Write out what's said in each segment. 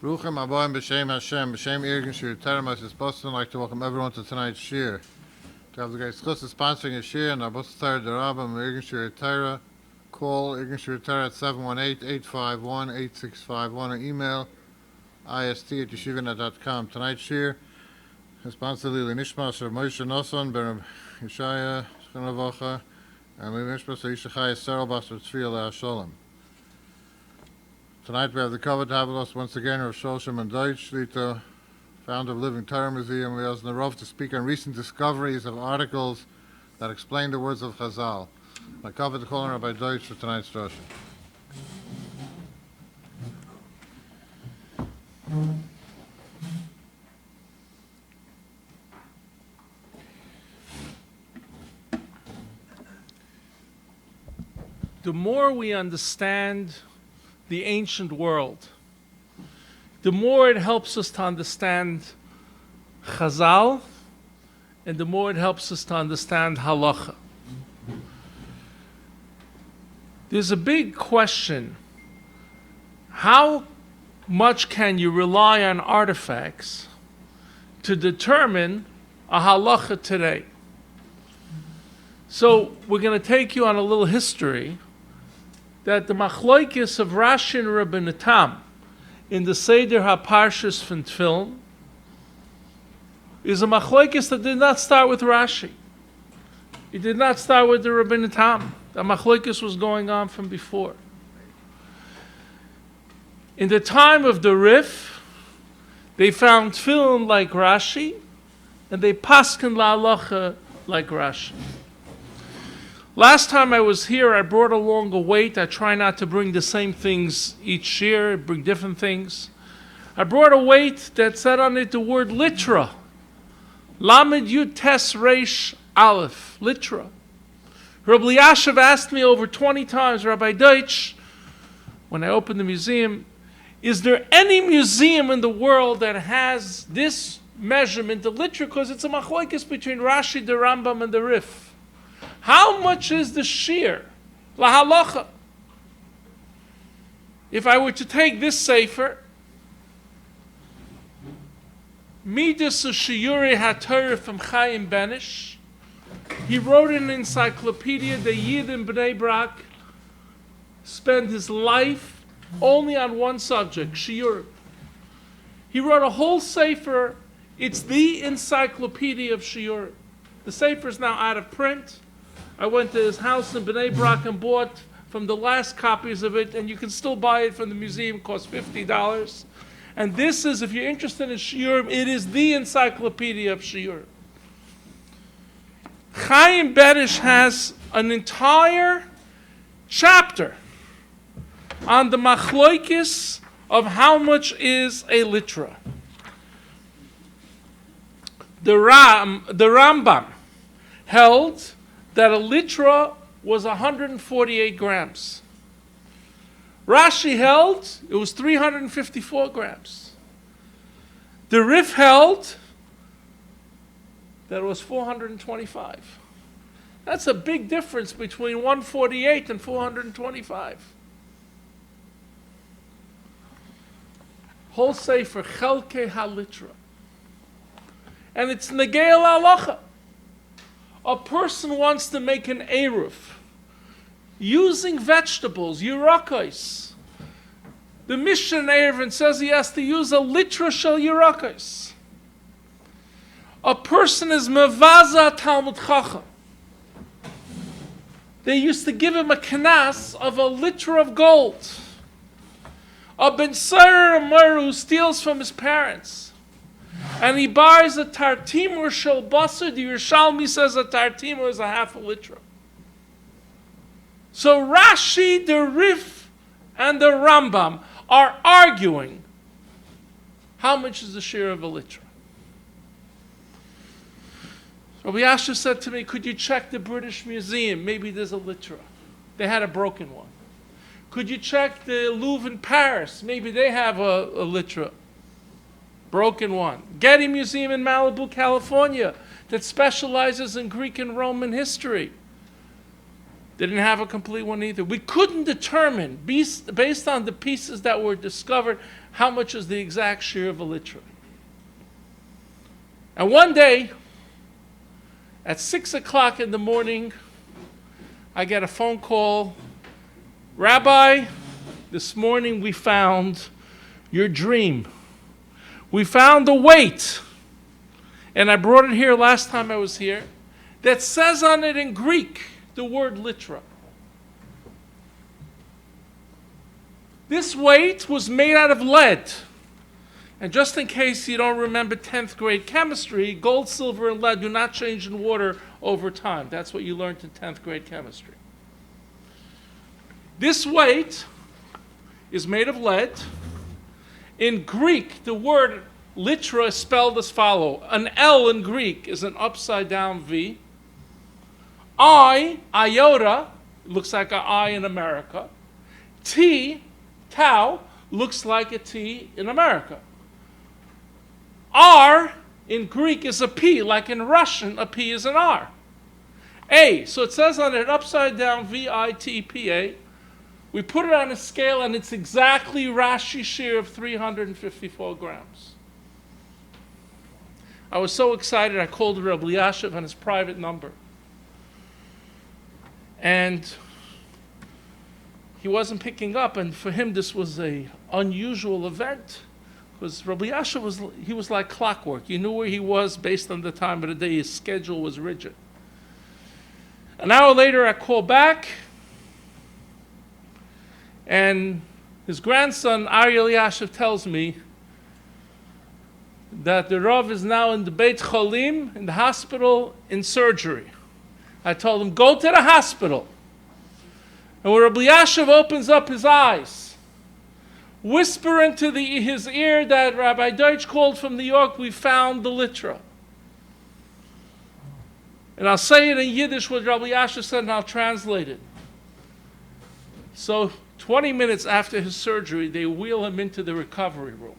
Bruchim Aboim B'Shem Hashem, B'Shem Irgin Shir Teremos is Boston. I'd like to welcome everyone to tonight's shir. To have the great schus of sponsoring a shir and our Boston the Rabbi Irgin Shir Terah. Call Irgin Shir Terah at 718-851-8651 or email ist@yeshivanet.com. Tonight's shir is sponsored Lili Nishmas of Moshe Nosson, Ben Yeshaya, Shchanavocha, and Lili Nishmas of Yishachai Sarah Basar Tzvi Aleh Shalom. Tonight we have the cover to have with us once again Rav Shaul Shimon Deutsch, Shlita, founder of Living Torah Museum. We asked Rav to speak on recent discoveries of articles that explain the words of Chazal. My cover to call on Rabbi Deutsch for tonight's drasha. The more we understand the ancient world, the more it helps us to understand Chazal, and the more it helps us to understand halacha. There's a big question. How much can you rely on artifacts to determine a halacha today? So we're going to take you on a little history that the machloikis of Rashi and Rabbi Tam in the Seder HaParshas from Tefillin is a machloikis that did not start with Rashi. It did not start with the Rabbi Tam. The machloikis was going on from before. In the time of the Rif, they found Tefillin like Rashi, and they paskin la'alacha like Rashi. Last time I was here, I brought along a weight. I try not to bring the same things each year, I bring different things. I brought a weight that said on it the word litra. Lamed Yud Tes Reish Aleph, litra. Rabbi Yashav asked me over 20 times, Rabbi Deutsch, when I opened the museum, is there any museum in the world that has this measurement, the litra, because it's a machloikis between Rashi, the Rambam, and the Rif. How much is the shear? La halacha. If I were to take this sefer, Midas Shiuri HaTorah from Chaim Benish, he wrote in an encyclopedia, the Yid in Bnei Brak spent his life only on one subject, shiur. He wrote a whole sefer. It's the encyclopedia of shiur. The sefer is now out of print. I went to his house in Bnei Brak and bought from the last copies of it, and you can still buy it from the museum. It costs $50. And this is, if you're interested in shiur, it is the encyclopedia of shiur. Chaim Benish has an entire chapter on the machloikis of how much is a litra. The Rambam held that a litra was 148 grams. Rashi held it was 354 grams. The Rif held that it was 425. That's a big difference between 148 and 425. Whole sefer Chelke HaLitra. And it's Negei Halacha. A person wants to make an eruv using vegetables, yirakos. The Mishnah Eruvin says he has to use a litra shel yirakos. A person is mevaza Talmud Chacham. They used to give him a kanas of a litra of gold. A ben Sayer Amar who steals from his parents. And he buys a tartimur shel basar. The Yerushalmi says a tartimur is a half a litra. So Rashi, the Rif, and the Rambam are arguing how much is the share of a litra. Rabbi Yasha said to me, could you check the British Museum? Maybe there's a litra. They had a broken one. Could you check the Louvre in Paris? Maybe they have a litra. Broken one. Getty Museum in Malibu, California, that specializes in Greek and Roman history. They didn't have a complete one either. We couldn't determine, based on the pieces that were discovered, how much is the exact share of a litra. And one day, at 6 o'clock in the morning, I get a phone call. Rabbi, this morning we found your dream. We found the weight. And I brought it here last time I was here. That says on it in Greek, the word litra. This weight was made out of lead. And just in case you don't remember 10th grade chemistry, gold, silver, and lead do not change in water over time. That's what you learned in 10th grade chemistry. This weight is made of lead. In Greek, the word litra is spelled as follows. An L in Greek is an upside down V. Iota, looks like an I in America. T, tau, looks like a T in America. R in Greek is a P, like in Russian, a P is an R. A, so it says on it upside down VITPA. We put it on a scale and it's exactly Rashi's share of 354 grams. I was so excited I called Rabbi Yashiv on his private number. And he wasn't picking up, and for him this was an unusual event. Because Rabbi Yashiv was like clockwork. You knew where he was based on the time of the day. His schedule was rigid. An hour later I call back, and his grandson, Ariel Yashiv, tells me that the Rav is now in the Beit Cholim, in the hospital, in surgery. I told him, go to the hospital. And when Rabbi Yashiv opens up his eyes, whisper into his ear that Rabbi Deutsch called from New York, we found the litra. And I'll say it in Yiddish what Rabbi Yashiv said, and I'll translate it. So 20 minutes after his surgery, they wheel him into the recovery room.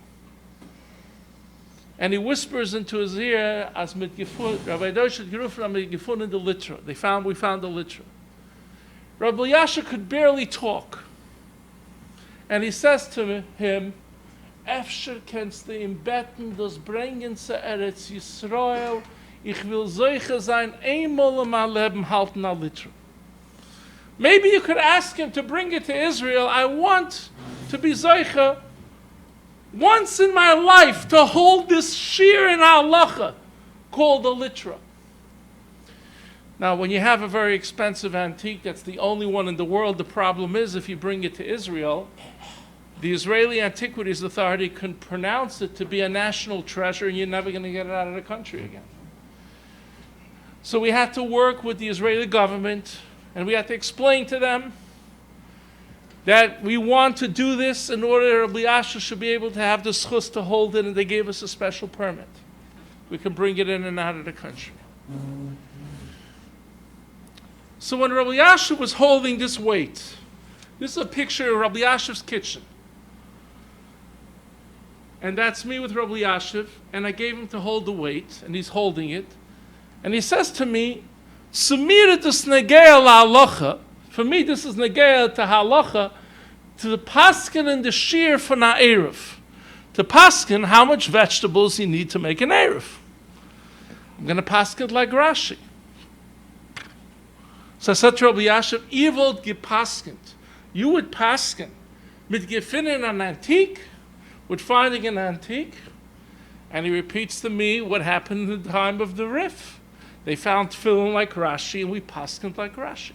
And he whispers into his ear, as mit gefun, Rabbi Deutsch had gerufen, mit gefunden the litra. We found the litra. Rabbi Yasha could barely talk. And he says to him, Efsher kennst du im Betten das bringen zu Eretz Yisrael, ich will solche sein, einmal in mein Leben halten a litra. Maybe you could ask him to bring it to Israel. I want to be Zoicha once in my life to hold this shir in halacha called a litra. Now, when you have a very expensive antique, that's the only one in the world, the problem is if you bring it to Israel, the Israeli Antiquities Authority can pronounce it to be a national treasure and you're never going to get it out of the country again. So we had to work with the Israeli government and we had to explain to them that we want to do this in order that Rabbi Yasha should be able to have the schus to hold it, and they gave us a special permit. We can bring it in and out of the country. So when Rabbi Yasha was holding this weight, this is a picture of Rabbi Yashiv's kitchen. And that's me with Rabbi Yashiv, and I gave him to hold the weight, and he's holding it. And he says to me, Sumira dus negeya la halacha. For me, this is negeya to halacha, to the paskin and the shear for na erev. To paskin how much vegetables you need to make an erev. I'm going to paskin like Rashi. So I said to Rabbi Yashiv, ihr wollt gepaskint. You would paskin mit gefinnen an antique, with finding an antique. And he repeats to me what happened in the time of the Rif. They found tefillin like Rashi, and we paskind like Rashi.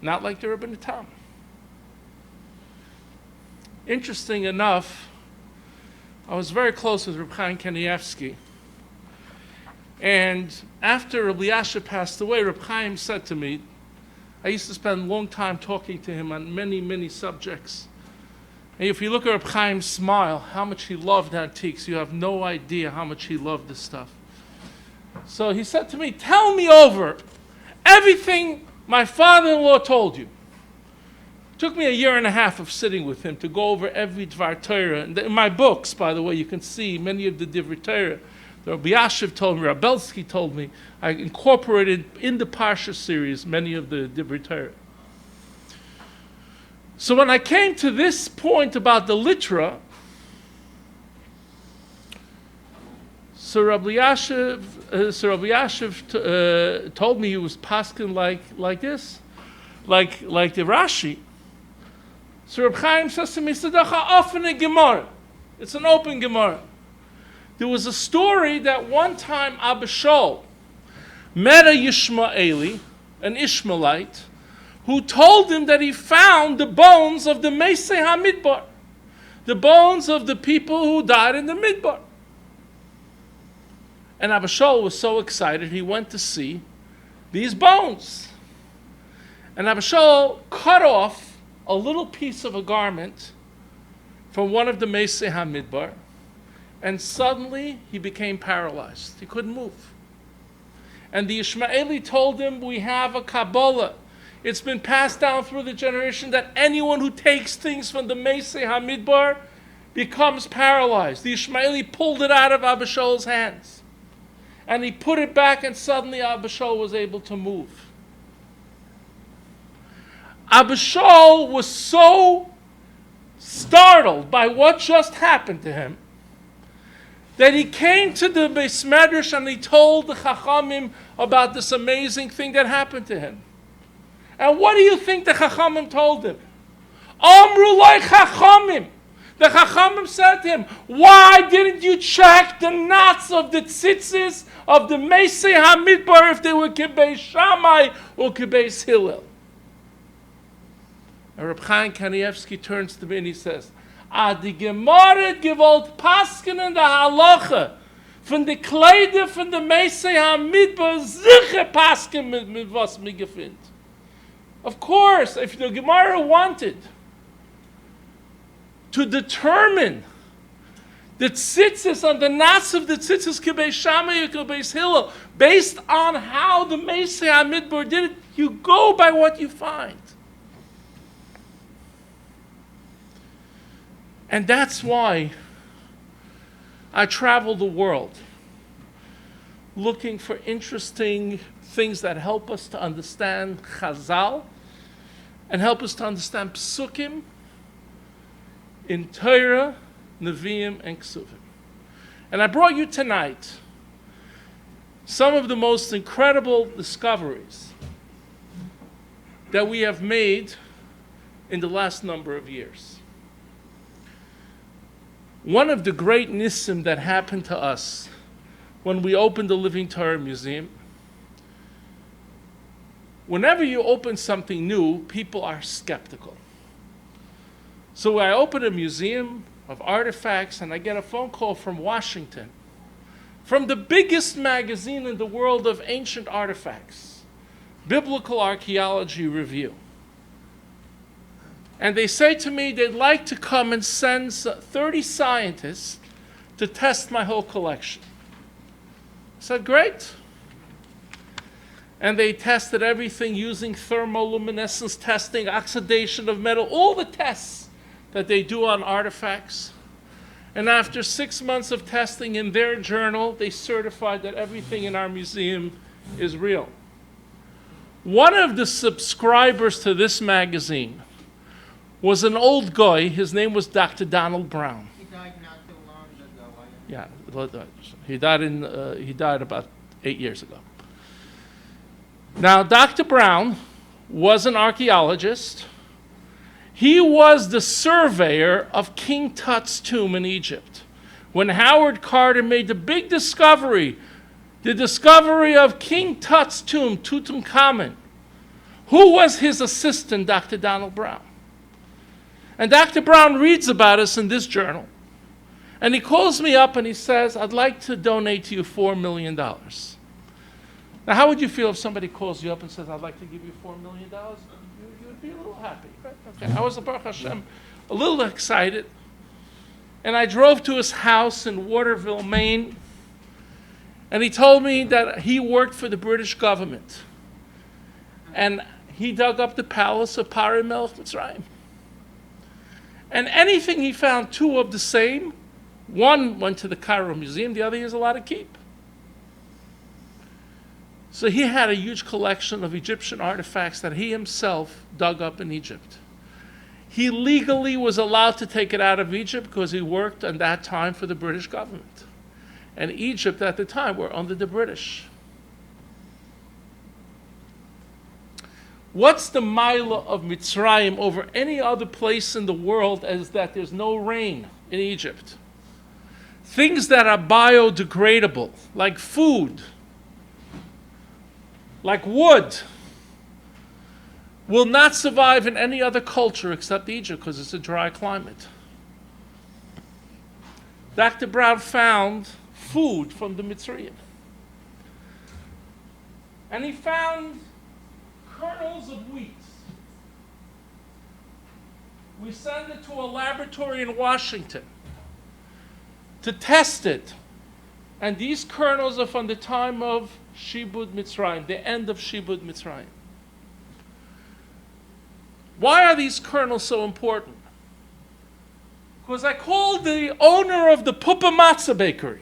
Not like the Rebbe Tam. Interesting enough, I was very close with Reb Chaim Kanievsky. And after Rabbi Yasha passed away, Reb Chaim said to me, I used to spend a long time talking to him on many, many subjects. And if you look at Reb Chaim's smile, how much he loved antiques, you have no idea how much he loved this stuff. So he said to me, tell me over everything my father-in-law told you. It took me 1.5 years of sitting with him to go over every Dvar Torah. And in my books, by the way, you can see many of the Divrei Torah The Rabbi Yashiv told me, Rabelsky told me. I incorporated in the Parsha series many of the Divrei Torah. So when I came to this point about the litra, so Rabbi Yashiv told me he was paskin like this, like the Rashi. So Reb Chaim says to me, "Open Gemara. It's an open Gemara." There was a story that one time Abba Shaul met a Yishmaeli, an Ishmaelite, who told him that he found the bones of the Meisei HaMidbar, the bones of the people who died in the Midbar. And Abba Shaul was so excited, he went to see these bones. And Abba Shaul cut off a little piece of a garment from one of the Meisei HaMidbar, and suddenly he became paralyzed. He couldn't move. And the Ishmaeli told him, we have a Kabbalah. It's been passed down through the generation that anyone who takes things from the Meisei HaMidbar becomes paralyzed. The Ishmaeli pulled it out of Abba Shaul's hands. And he put it back, and suddenly Abba Shaul was able to move. Abba Shaul was so startled by what just happened to him that he came to the Beis Medrash and he told the Chachamim about this amazing thing that happened to him. And what do you think the Chachamim told him? Amru loy Chachamim. The Chachamim said to him, why didn't you check the knots of the tzitzis of the Meisei HaMidbar if they were Kibei Shammai or Kibei Hillel? And Reb Chaim Kanievsky turns to me and he says, die Gemara gewollt pasken in der Halacha von de Kleider von der Meisei HaMidbar sicher pasken mit was mir gefindt. Of course, if the Gemara wanted to determine the tzitzis on the knots of the tzitzis Kibei Shammai or Kibei Hillel based on how the Meisei HaMidbar did it, you go by what you find. And that's why I travel the world looking for interesting things that help us to understand Chazal and help us to understand Psukim in Torah, Nevi'im, and Ksuvim. And I brought you tonight some of the most incredible discoveries that we have made in the last number of years. One of the great nissim that happened to us when we opened the Living Torah Museum, whenever you open something new, people are skeptical. So I open a museum of artifacts and I get a phone call from Washington, from the biggest magazine in the world of ancient artifacts, Biblical Archaeology Review. And they say to me they'd like to come and send 30 scientists to test my whole collection. I said, great. And they tested everything using thermoluminescence testing, oxidation of metal, all the tests that they do on artifacts. And after 6 months of testing in their journal, they certified that everything in our museum is real. One of the subscribers to this magazine was an old guy. His name was Dr. Donald Brown. He died not too long ago. Yeah, he died about 8 years ago. Now, Dr. Brown was an archaeologist. He was the surveyor of King Tut's tomb in Egypt. When Howard Carter made the big discovery, the discovery of King Tut's tomb, Tutankhamun, who was his assistant, Dr. Donald Brown? And Dr. Brown reads about us in this journal. And he calls me up and he says, I'd like to donate to you $4 million. Now, how would you feel if somebody calls you up and says, I'd like to give you $4 million? You would be a little happy, right? Okay. I was, Baruch Hashem, a little excited. And I drove to his house in Waterville, Maine. And he told me that he worked for the British government. And he dug up the palace of Pari Melech Mitzrayim. And anything he found two of the same One went to the Cairo Museum, the other he is allowed to keep. So he had a huge collection of Egyptian artifacts that he himself dug up in Egypt. He legally was allowed to take it out of Egypt because he worked at that time for the British government. And Egypt at the time were under the British. What's the mila of Mitzrayim over any other place in the world is that there's no rain in Egypt. Things that are biodegradable, like food, like wood, will not survive in any other culture except Egypt because it's a dry climate. Dr. Brown found food from the Mitzrayim. And he found kernels of wheat. We send it to a laboratory in Washington to test it. And these kernels are from the time of Shibud Mitzrayim, the end of Shibud Mitzrayim. Why are these kernels so important? Because I called the owner of the Pupa Matzah Bakery.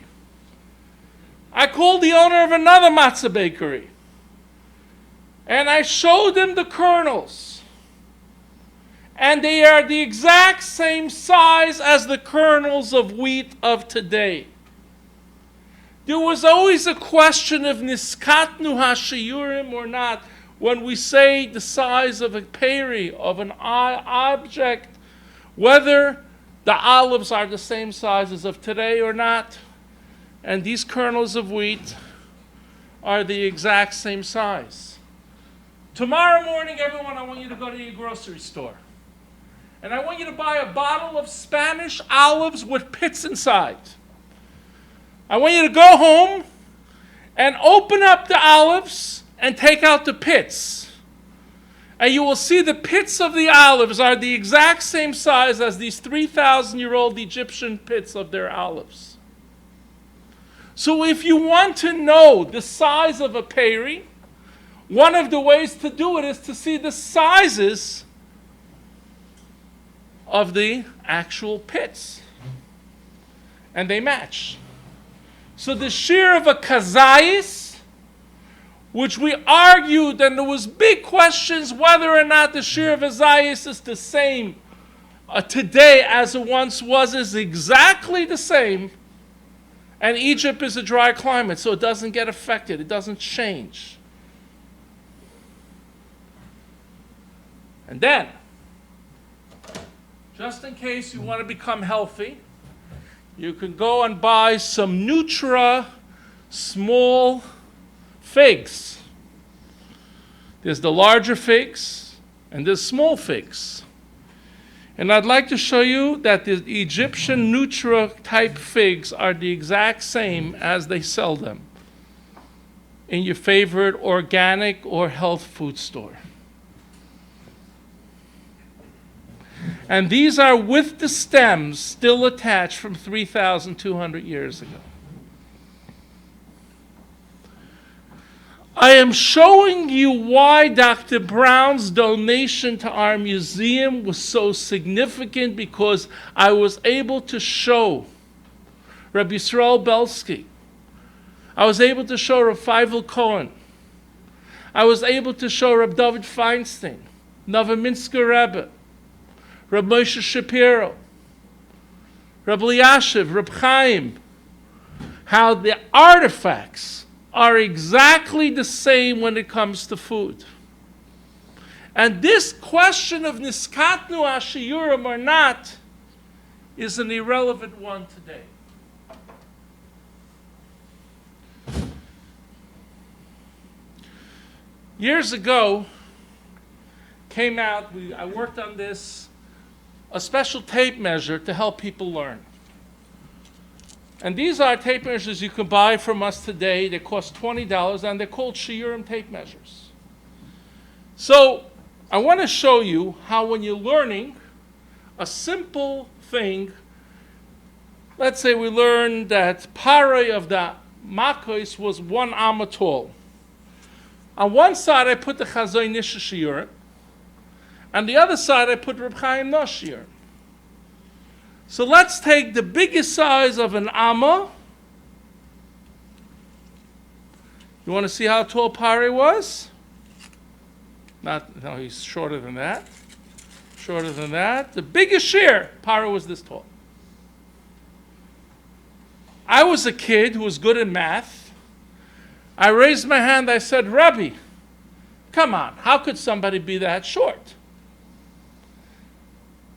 I called the owner of another matzah bakery. And I showed him the kernels. And they are the exact same size as the kernels of wheat of today. There was always a question of niskatnu hashiyurim or not when we say the size of a peri, of an object, whether the olives are the same size as of today or not. And these kernels of wheat are the exact same size. Tomorrow morning, everyone, I want you to go to your grocery store. And I want you to buy a bottle of Spanish olives with pits inside. I want you to go home and open up the olives and take out the pits. And you will see the pits of the olives are the exact same size as these 3,000-year-old Egyptian pits of their olives. So if you want to know the size of a peri, one of the ways to do it is to see the sizes of the actual pits. And they match. So the shear of a kazayis, which we argued, and there was big questions whether or not the shear of a zayis is the same today as it once was, is exactly the same. And Egypt is a dry climate, so it doesn't get affected. It doesn't change. And then, just in case you want to become healthy, you can go and buy some Nutra small figs. There's the larger figs, and there's small figs. And I'd like to show you that the Egyptian Nutra type figs are the exact same as they sell them in your favorite organic or health food store. And these are with the stems still attached from 3,200 years ago. I am showing you why Dr. Brown's donation to our museum was so significant, because I was able to show Rabbi Yisrael Belsky. I was able to show Rav Feivel Cohen. I was able to show Rab David Feinstein, Novominsker Rebbe, Rab Moshe Shapiro, Rab Eliashiv, Rab Chaim, how the artifacts are exactly the same when it comes to food. And this question of niskatnu ashiyurim or not is an irrelevant one today. Years ago, came out, I worked on this, a special tape measure to help people learn. And these are tape measures you can buy from us today. They cost $20, and they're called shiurim tape measures. So I want to show you how when you're learning a simple thing, let's say we learned that paroi of the makos was 1 amma tall. On one side I put the Chazon Ish shiurim. On the other side I put Reb Chaim Nosh shiurim. So let's take the biggest size of an amma. You want to see how tall Pare was? No, he's shorter than that. Shorter than that. The biggest shear, Pare was this tall. I was a kid who was good in math. I raised my hand, I said, Rabbi, come on, how could somebody be that short?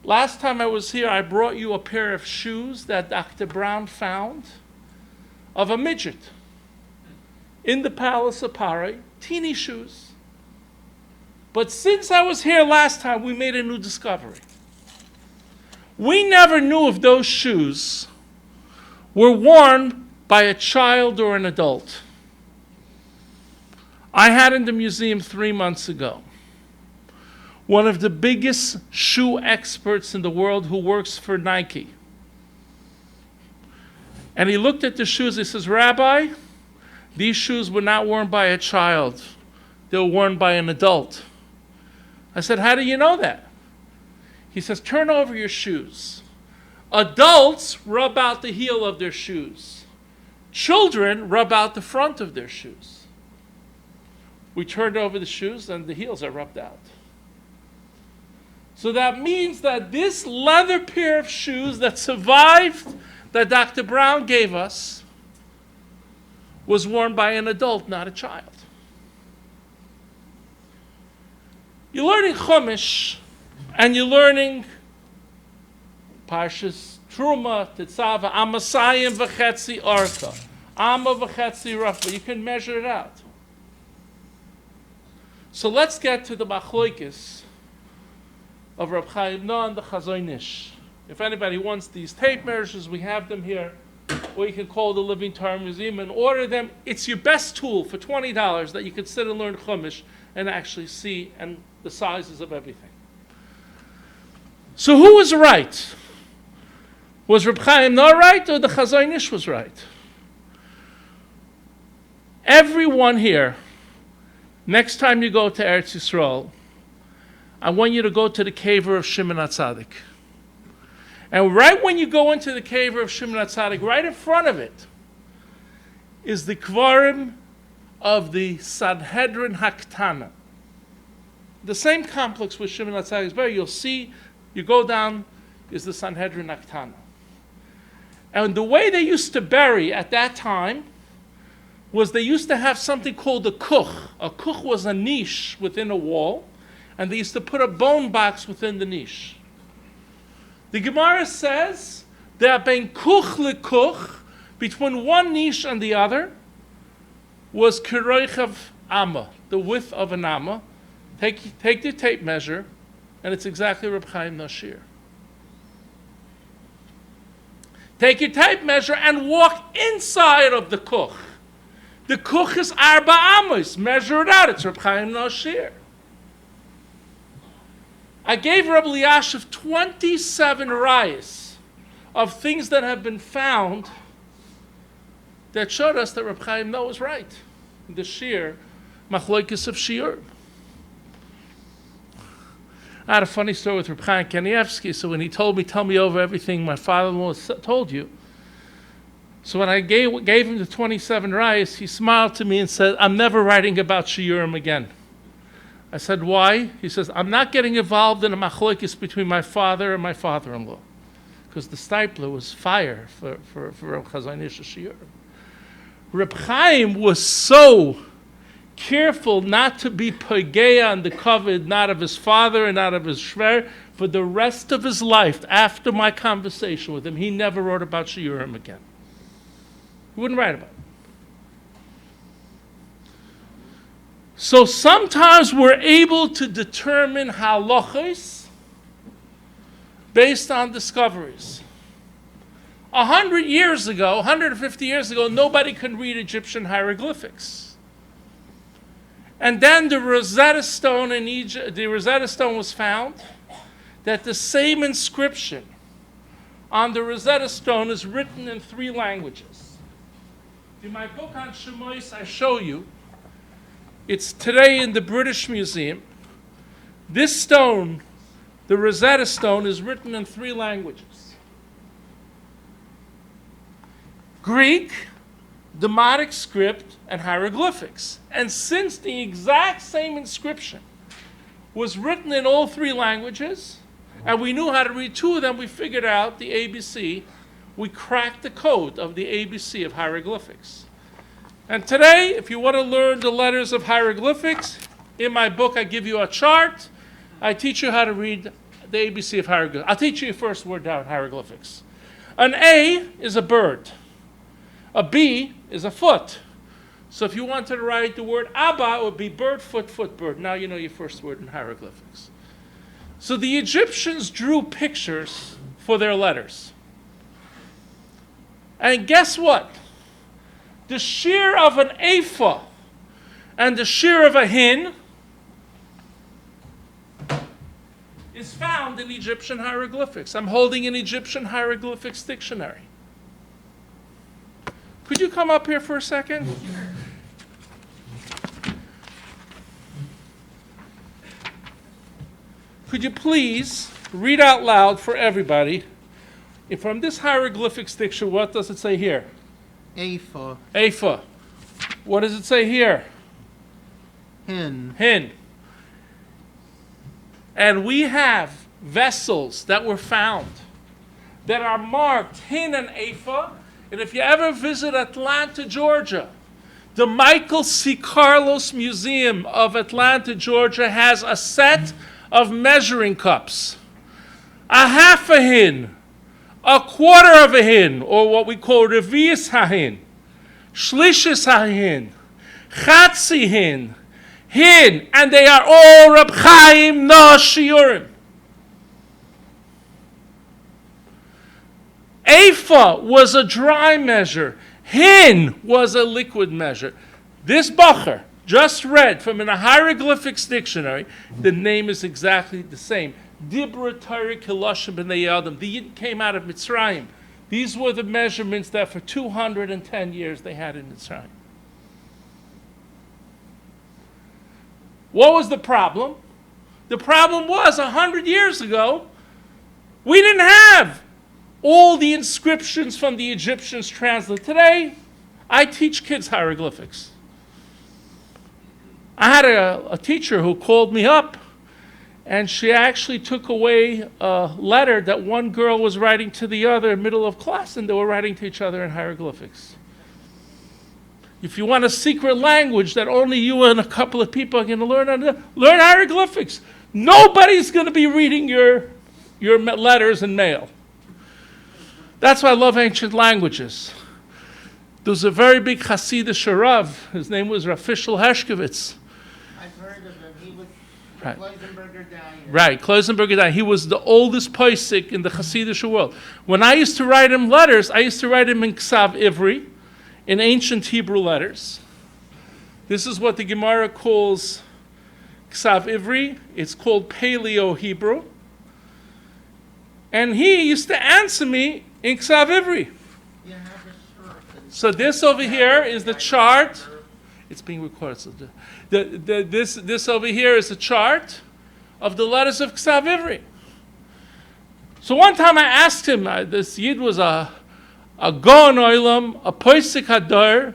Last time I was here, I brought you a pair of shoes that Dr. Brown found of a midget in the palace of Pare, teeny shoes. But since I was here last time, we made a new discovery. We never knew if those shoes were worn by a child or an adult. I had in the museum 3 months ago one of the biggest shoe experts in the world who works for Nike. And he looked at the shoes, he says, Rabbi, these shoes were not worn by a child. They were worn by an adult. I said, how do you know that? He says, turn over your shoes. Adults rub out the heel of their shoes. Children rub out the front of their shoes. We turned over the shoes and the heels are rubbed out. So that means that this leather pair of shoes that survived, that Dr. Brown gave us, was worn by an adult, not a child. You're learning Chumash, and you're learning Parshas Truma, Tetzava, Amasayim v'chetzi Arka, Amma v'chetzi Rafa. You can measure it out. So let's get to the machloikis of Reb Chaim Noah and the Chazon Ish. If anybody wants these tape measures, we have them here. Or you can call the Living Torah Museum and order them. It's your best tool for $20 that you can sit and learn Chumash and actually see and the sizes of everything. So who was right? Was Reb Chaim Noah right or the Chazon Ish was right? Everyone here, next time you go to Eretz Yisrael, I want you to go to the caver of Shimon HaTzadik. And right when you go into the caver of Shimon HaTzadik, right in front of it is the Kvarim of the Sanhedrin Haktana. The same complex with Shimon HaTzadik is better. You'll see, you go down, is the Sanhedrin Haktana. And the way they used to bury at that time was they used to have something called a kuch. A kuch was a niche within a wall, and they used to put a bone box within the niche. The Gemara says that ben kuch lekuch, between one niche and the other, was kiroichav amma, the width of an amma. Take the tape measure, and it's exactly Reb Chaim Nashir. Take your tape measure and walk inside of the kuch. The kuch is arba amos. Measure it out. It's Reb Chaim Nashir. I gave Rabbi Eliashiv 27 rayas of things that have been found that showed us that Reb Chaim Noah was right. The shir, machloikis of shiur. I had a funny story with Reb Chaim Kanievsky, so when he told me, tell me over everything my father-in-law told you. So when I gave him the 27 rayas, he smiled to me and said, I'm never writing about shiurim again. I said, why? He says, I'm not getting involved in a machloikis between my father and my father-in-law. Because the stipler was fire for Reb Chazon Ish shiurim. Reb Chaim was so careful not to be pogeya on the covet, not of his father and not of his shver, for the rest of his life. After my conversation with him, he never wrote about shiurim again. He wouldn't write about it. So sometimes we're able to determine halachos based on discoveries. 100 years ago, 150 years ago, nobody could read Egyptian hieroglyphics. And then the Rosetta Stone in Egypt, the Rosetta Stone was found that the same inscription on the Rosetta Stone is written in 3 languages. In my book on Shemois, I show you. It's today in the British Museum. This stone, the Rosetta Stone, is written in 3 languages. Greek, Demotic script, and hieroglyphics. And since the exact same inscription was written in all three languages, and we knew how to read two of them, we figured out the ABC. We cracked the code of the ABC of hieroglyphics. And today, if you want to learn the letters of hieroglyphics, in my book I give you a chart. I teach you how to read the ABC of hieroglyphics. I'll teach you the first word down, hieroglyphics. An A is a bird. A B is a foot. So if you wanted to write the word Abba, it would be bird, foot, foot, bird. Now you know your first word in hieroglyphics. So the Egyptians drew pictures for their letters. And guess what? The shear of an ephah and the shear of a hin is found in Egyptian hieroglyphics. I'm holding an Egyptian hieroglyphics dictionary. Could you come up here for a second? Could you please read out loud for everybody, from this hieroglyphics dictionary, what does it say here? Ephah, Ephah. What does it say here? hin, Hin. And we have vessels that were found that are marked hin and ephah. And if you ever visit Atlanta, Georgia, the Michael C. Carlos Museum of Atlanta, Georgia has a set of measuring cups. A half a hin, a quarter of a hin, or what we call revius hahin, shlishis hahin, chatzi hin, hin, and they are all Reb Chaim no shiurim. Ephah was a dry measure. Hin was a liquid measure. This bacher just read from a hieroglyphics dictionary. The name is exactly the same. Dibra Torah Kiloshim B'nei Adam. The Yid came out of Mitzrayim. These were the measurements that for 210 years they had in Mitzrayim. What was the problem? The problem was 100 years ago, we didn't have all the inscriptions from the Egyptians translated. Today, I teach kids hieroglyphics. I had a teacher who called me up, and she actually took away a letter that one girl was writing to the other in the middle of class, and they were writing to each other in hieroglyphics. If you want a secret language that only you and a couple of people are going to learn hieroglyphics. Nobody's going to be reading your letters and mail. That's why I love ancient languages. There was a very big Hasidic Rav. His name was Rav Fishel Hershkovitz. I've heard of him. He was Right. Kloisenberger Dyer. Right, Kloisenberger died. He was the oldest Poisik in the Hasidic world. When I used to write him letters, I used to write him in Ksav Ivri, in ancient Hebrew letters. This is what the Gemara calls Ksav Ivri. It's called Paleo Hebrew. And he used to answer me in Ksav Ivri. You have a shirt that's So this over here is the chart. It's being recorded. So this over here is a chart of the letters of Ksav Ivri. So one time I asked him, this Yid was a Gon Oilam, a Poisik Hadar.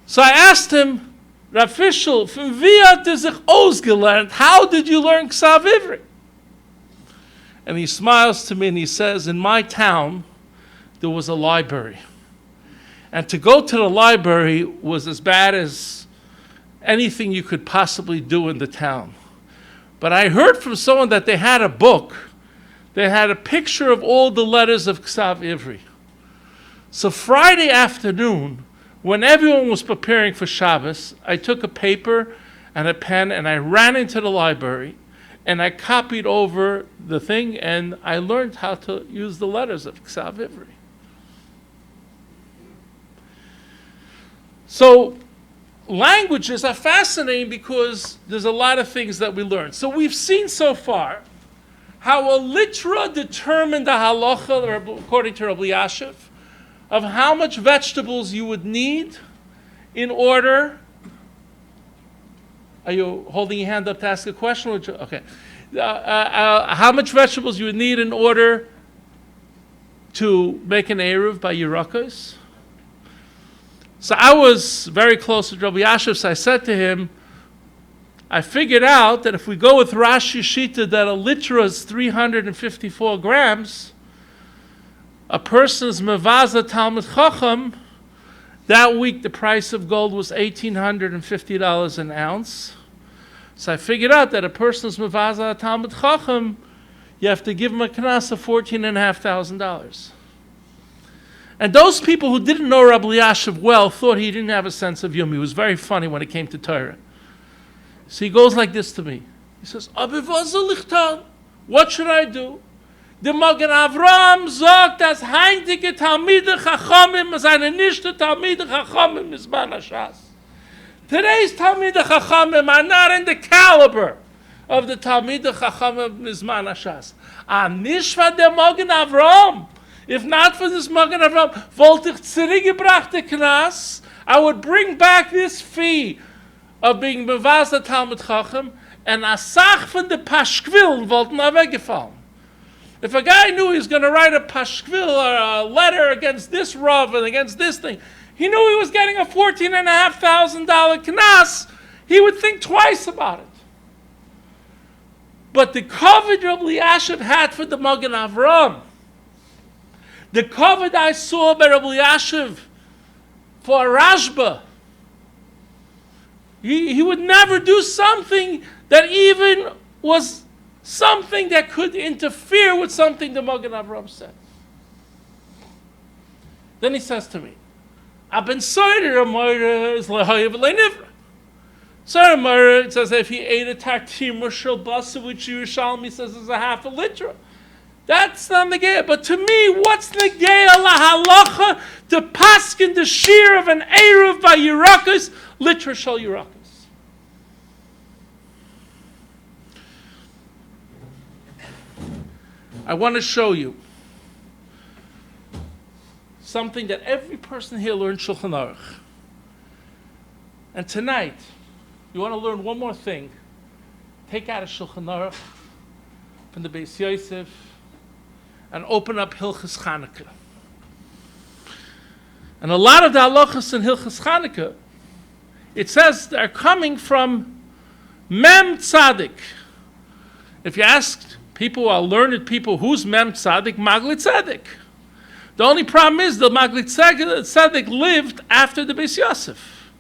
So I asked him, Rav Fishel, from wie hat sich ausgelernt? How did you learn Ksav Ivri? And he smiles to me and he says, in my town, there was a library. And to go to the library was as bad as anything you could possibly do in the town. But I heard from someone that they had a book that had a picture of all the letters of Ksav Ivri. So Friday afternoon, when everyone was preparing for Shabbos, I took a paper and a pen and I ran into the library and I copied over the thing and I learned how to use the letters of Ksav Ivri. So languages are fascinating because there's a lot of things that we learn. So we've seen so far how a litra determined the halacha, according to Rabbi Yashiv, of how much vegetables you would need in order. Are you holding your hand up to ask a question? Okay. How much vegetables you would need in order to make an eruv by Yerakos? So I was very close to Rabbi Yashiv, so I said to him, I figured out that if we go with Rashi Shita that a litra is 354 grams, a person's mevaza Talmud Chacham, that week the price of gold was $1,850 an ounce. So I figured out that a person's mevaza Talmud Chacham, you have to give him a knas of $14,500. And those people who didn't know Rabbi Yashiv well thought he didn't have a sense of yom. He was very funny when it came to Torah. So he goes like this to me. He says, what should I do? The Magen Avraham sagt, dass heintige Talmide Chachamim seine nichte Talmide Chachamim is Manashas. Today's Talmide Chachamim are not in the caliber of the Talmide Chachamim is Manashas. Nicht von der Magen Avraham. If not for this Magen Avraham, wollte ich zurückgebrachte Knas, I would bring back this fee of being Mevasa Talmud Chacham, and a Sach von the Pashkvil wollten weggefallen. If a guy knew he was going to write a pashkvil or a letter against this Rav and against this thing, he knew he was getting a $14,500 knas, he would think twice about it. But the covet Rabbi Yashiv had for the Magen Avraham, the covet I saw by Rabbi Yashiv for Rashba, he would never do something that even was something that could interfere with something the Magen Avraham said. Then he says to me, "Aben Soider Amoira is lehayev leinivra." Soider Amoira, it says if he ate a tartim or shalbasa, which Yerushalmi says is a half a litra. That's not negaya. But to me, what's negaya lahalacha to paskin the shear of an eruv by Yerakas, litra shal Yerakas? I want to show you something that every person here learned Shulchan Aruch. And tonight, you want to learn one more thing. Take out a Shulchan Aruch from the Beis Yosef and open up Hilchas Chanukah. And a lot of the halachas in Hilchas Chanukah, it says they're coming from Mem Tzadik. If you ask people who are learned people, who's Mem Tzadik? Maglit Tzadik. The only problem is the Maglit Tzadik lived after the Beis Yosef.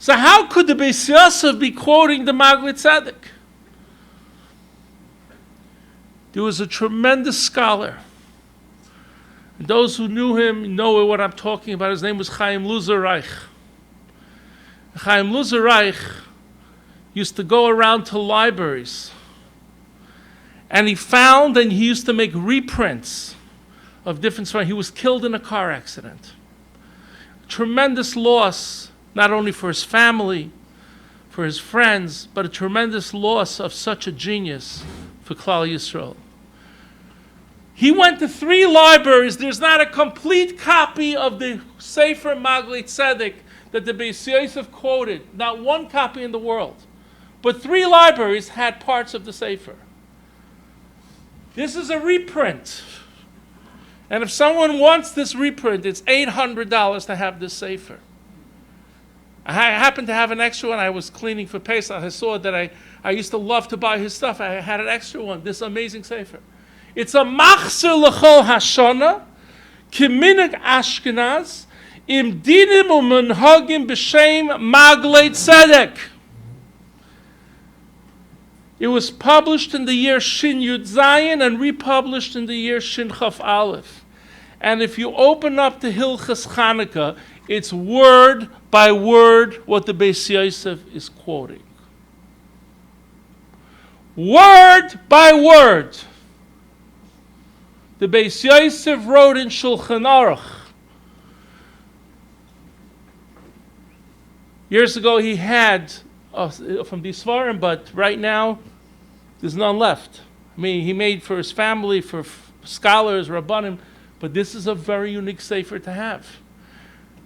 So how could the Beis Yosef be quoting the Maglit Tzadik? There was a tremendous scholar. And those who knew him know what I'm talking about. His name was Chaim Luzerreich. Chaim Luzerreich used to go around to libraries. And he found and he used to make reprints of different stories. He was killed in a car accident. Tremendous loss, not only for his family, for his friends, but a tremendous loss of such a genius for Klal Yisrael. He went to 3 libraries. There's not a complete copy of the Sefer Maglit Tzedek that the Beis Yosef quoted. Not one copy in the world. But 3 libraries had parts of the Sefer. This is a reprint. And if someone wants this reprint, it's $800 to have this Sefer. I happened to have an extra one. I was cleaning for Pesach. I saw that I used to love to buy his stuff. I had an extra one, this amazing Sefer. It's a Machzor L'chol Hashana, Kiminig Ashkenaz, Im Dinim U'Menhagim B'Shem Maglit Tzedek. It was published in the year Shin Yud Zayin and republished in the year Shin Chaf Aleph. And if you open up the Hilchas Chanukah, it's word by word what the Beis Yosef is quoting. Word by word. The Beis Yosef wrote in Shulchan Aruch. Years ago he had from these Svarim, but right now there's none left. I mean, he made for his family, for scholars, Rabbanim, but this is a very unique Sefer to have.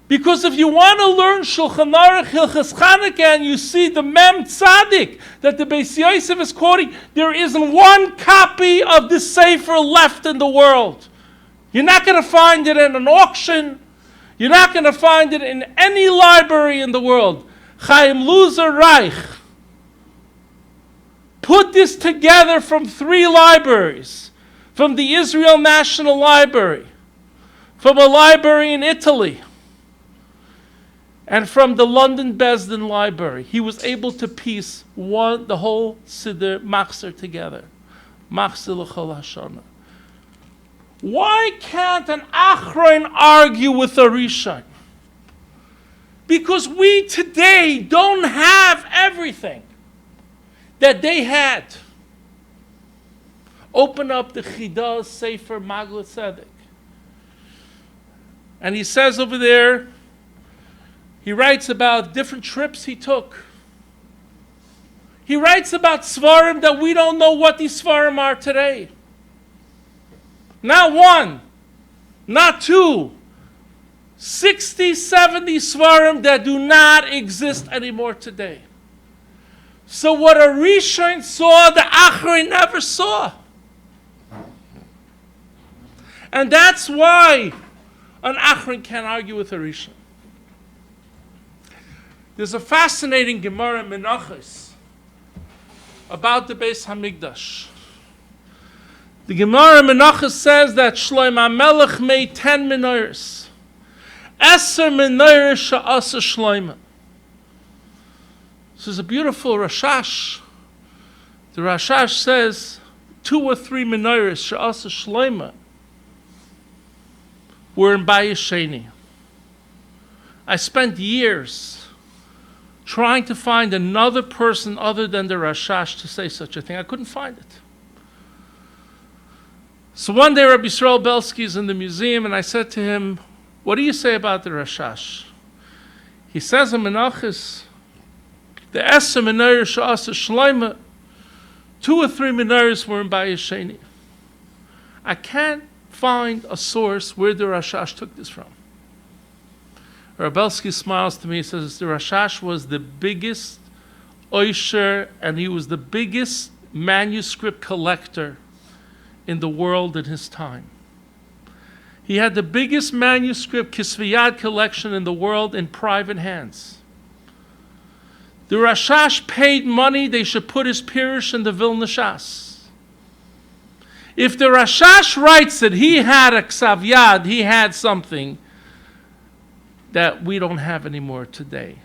Because if you want to learn Shulchan Aruch Hilchas Chanukah and you see the Mem Tzadik that the Beis Yosef is quoting, there isn't one copy of this Sefer left in the world. You're not going to find it in an auction. You're not going to find it in any library in the world. Chaim Luzer Reich put this together from 3 libraries. From the Israel National Library, from a library in Italy, and from the London Besden Library. He was able to piece the whole Siddur Machzor together. Machzor l'chol hashana. Why can't an Achron argue with a Rishon? Because we today don't have everything that they had. Open up the Chidah Sefer Magla Tzedek. And he says over there, he writes about different trips he took. He writes about Svarim that we don't know what these Svarim are today. Not 1, not 2, 60, 70 Svarim that do not exist anymore today. So what a Rishon saw, the Achron never saw. And that's why an Achron can't argue with a Rishon. There's a fascinating Gemara in Menachos about the Beis Hamikdash. The Gemara in Menachos says that Shlomo HaMelech made 10 menorahs. 10 menorahs she'asa Shlomo. This is a beautiful Rashash. The Rashash says 2 or 3 menorahs she'asa Shlomo were in Bayis Sheni. I spent years trying to find another person other than the Rashash to say such a thing. I couldn't find it. So one day Rabbi Yisrael Belsky is in the museum and I said to him, what do you say about the Rashash? He says in Menachos, the Eser Menorah she'asa Shlomo, 2 or 3 menorahs were in Bayis Sheni. I can't find a source where the Rashash took this from. Rabelsky smiles to me and says the Rashash was the biggest oisher and he was the biggest manuscript collector in the world in his time. He had the biggest manuscript Kisviyad collection in the world in private hands. The Rashash paid money, they should put his Pirush in the Vilna Shas. If the Rashash writes that he had a Ksav Yad, he had something that we don't have anymore today.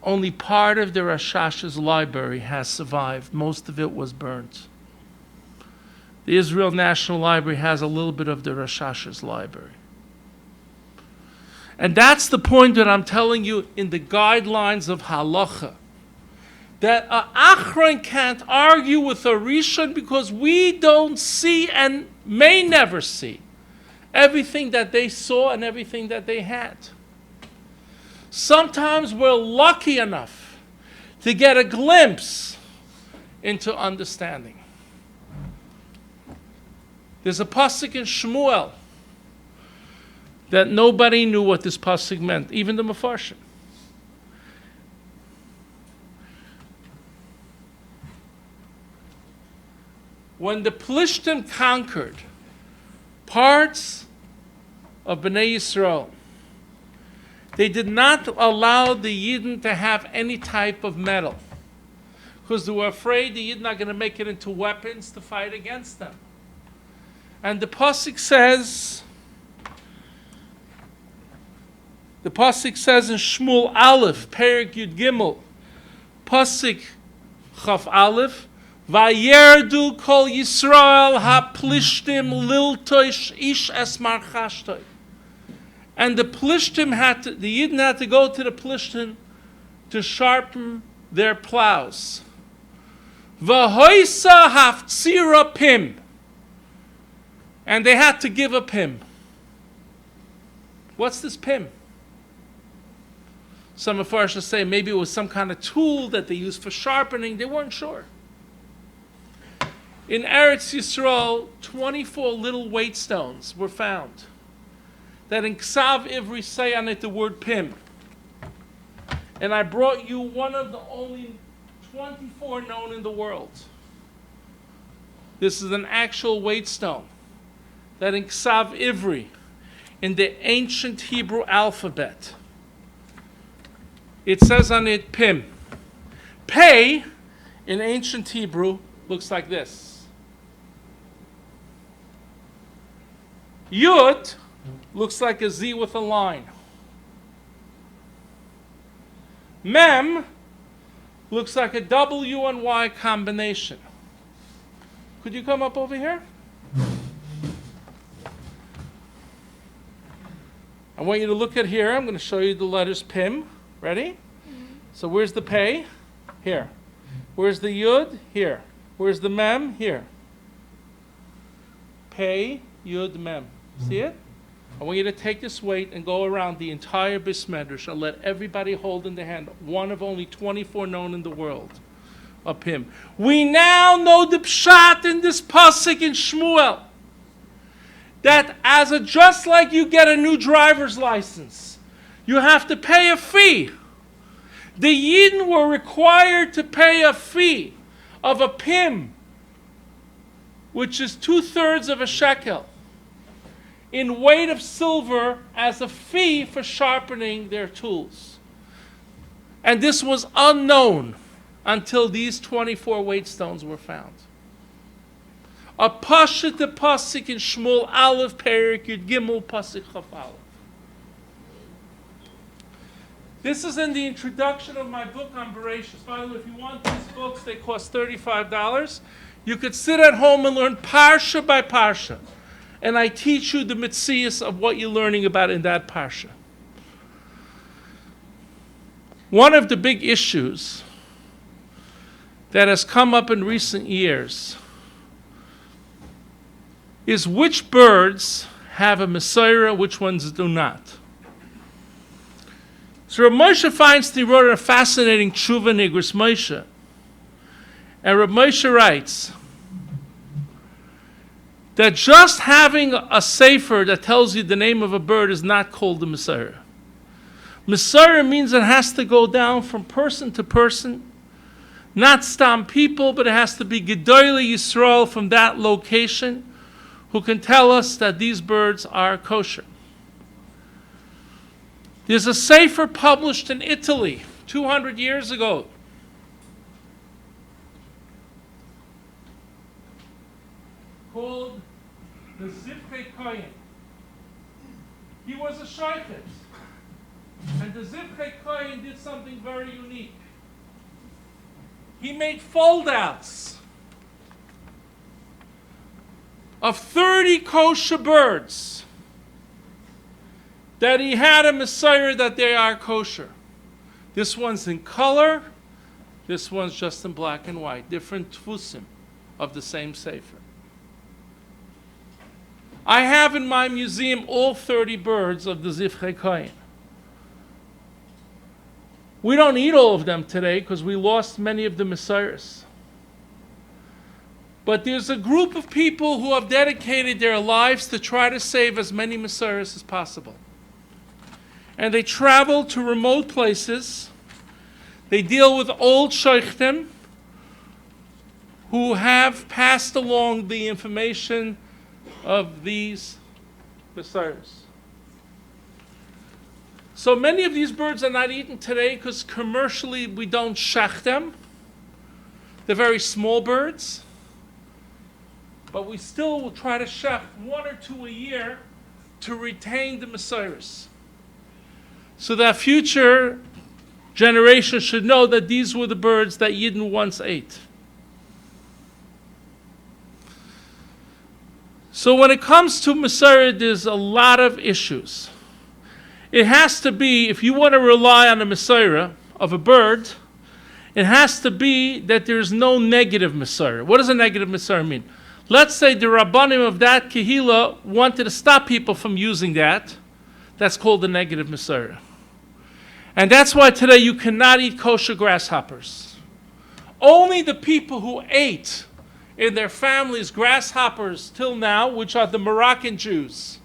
Only part of the Rashash's library has survived. Most of it was burnt. The Israel National Library has a little bit of the Rashash's library. And that's the point that I'm telling you in the guidelines of halacha. That an Achron can't argue with a Rishon because we don't see and may never see everything that they saw and everything that they had. Sometimes we're lucky enough to get a glimpse into understanding. There's a pasuk in Shmuel that nobody knew what this pasuk meant, even the Mefarshim. When the Plishtim conquered parts of Bnei Yisrael, they did not allow the Yidden to have any type of metal because they were afraid the Yidden are going to make it into weapons to fight against them. And the pasuk says in Shmuel Aleph, Perek Yud Gimel, pasuk Chaf Aleph, Vayerdu kol Yisrael ha-plishtim liltoish ish es marchashtoi. And the Plishtim the Yidden had to go to the Plishtim to sharpen their plows. V'hoisa haftzira pim. And they had to give a pim. What's this pim? Some Mefarshim say maybe it was some kind of tool that they used for sharpening. They weren't sure. In Eretz Yisrael, 24 little weight stones were found that in Ksav Ivri say on it the word Pim. And I brought you one of the only 24 known in the world. This is an actual weight stone that in Ksav Ivri, in the ancient Hebrew alphabet. It says on it Pim. Pei in ancient Hebrew looks like this. Yud looks like a Z with a line. Mem looks like a W and Y combination. Could you come up over here? I want you to look at here. I'm going to show you the letters Pim. Ready? So where's the Pei? Here. Where's the Yud? Here. Where's the Mem? Here. Pei, Yud, Mem. See it? I want you to take this weight and go around the entire Bais Medrash and let everybody hold in their hand one of only 24 known in the world of Pim. We now know the pshat in this pasuk in Shmuel that just like you get a new driver's license, you have to pay a fee. The Yidden were required to pay a fee of a Pim, which is 2/3 of a shekel, in weight of silver as a fee for sharpening their tools. And this was unknown until these 24 weight stones were found. A pasuk the pasuk in Shmuel Aleph Perik Yud Gimel pasuk Chaf Aleph. This is in the introduction of my book on Bereshit. By the way, if you want these books, they cost $35. You could sit at home and learn parsha by parsha. And I teach you the mitzias of what you're learning about in that parsha. One of the big issues that has come up in recent years is which birds have a Messiah, which ones do not. So Rav Moshe Feinstein wrote a fascinating tshuva nigris Moshe. And Rav Moshe writes that just having a sefer that tells you the name of a bird is not called a Messiah. Messiah means it has to go down from person to person, not stam people, but it has to be Gedolei Yisrael from that location who can tell us that these birds are kosher. There's a sefer published in Italy 200 years ago called the Deciphering. He was a shaykhit. And the Deciphering did something very unique. He made fold-outs of 30 kosher birds that he had a Messiah that they are kosher. This one's in color. This one's just in black and white. Different tfusim of the same sefer. I have in my museum all 30 birds of the Deciphering. We don't eat all of them today because we lost many of the Messiahs. But there's a group of people who have dedicated their lives to try to save as many Messiahs as possible. And they travel to remote places. They deal with old shaykhtim who have passed along the information of these Messiahs. So many of these birds are not eaten today because commercially we don't shach them. They're very small birds. But we still will try to shach 1 or 2 a year to retain the Messiahs, so that future generations should know that these were the birds that Yidden once ate. So when it comes to Messiah, there's a lot of issues. It has to be, if you want to rely on a Messiah of a bird, it has to be that there's no negative Messiah. What does a negative Messiah mean? Let's say the Rabbanim of that Kehila wanted to stop people from using that. That's called a negative Messiah. And that's why today you cannot eat kosher grasshoppers. Only the people who ate in their families grasshoppers till now, which are the Moroccan Jews,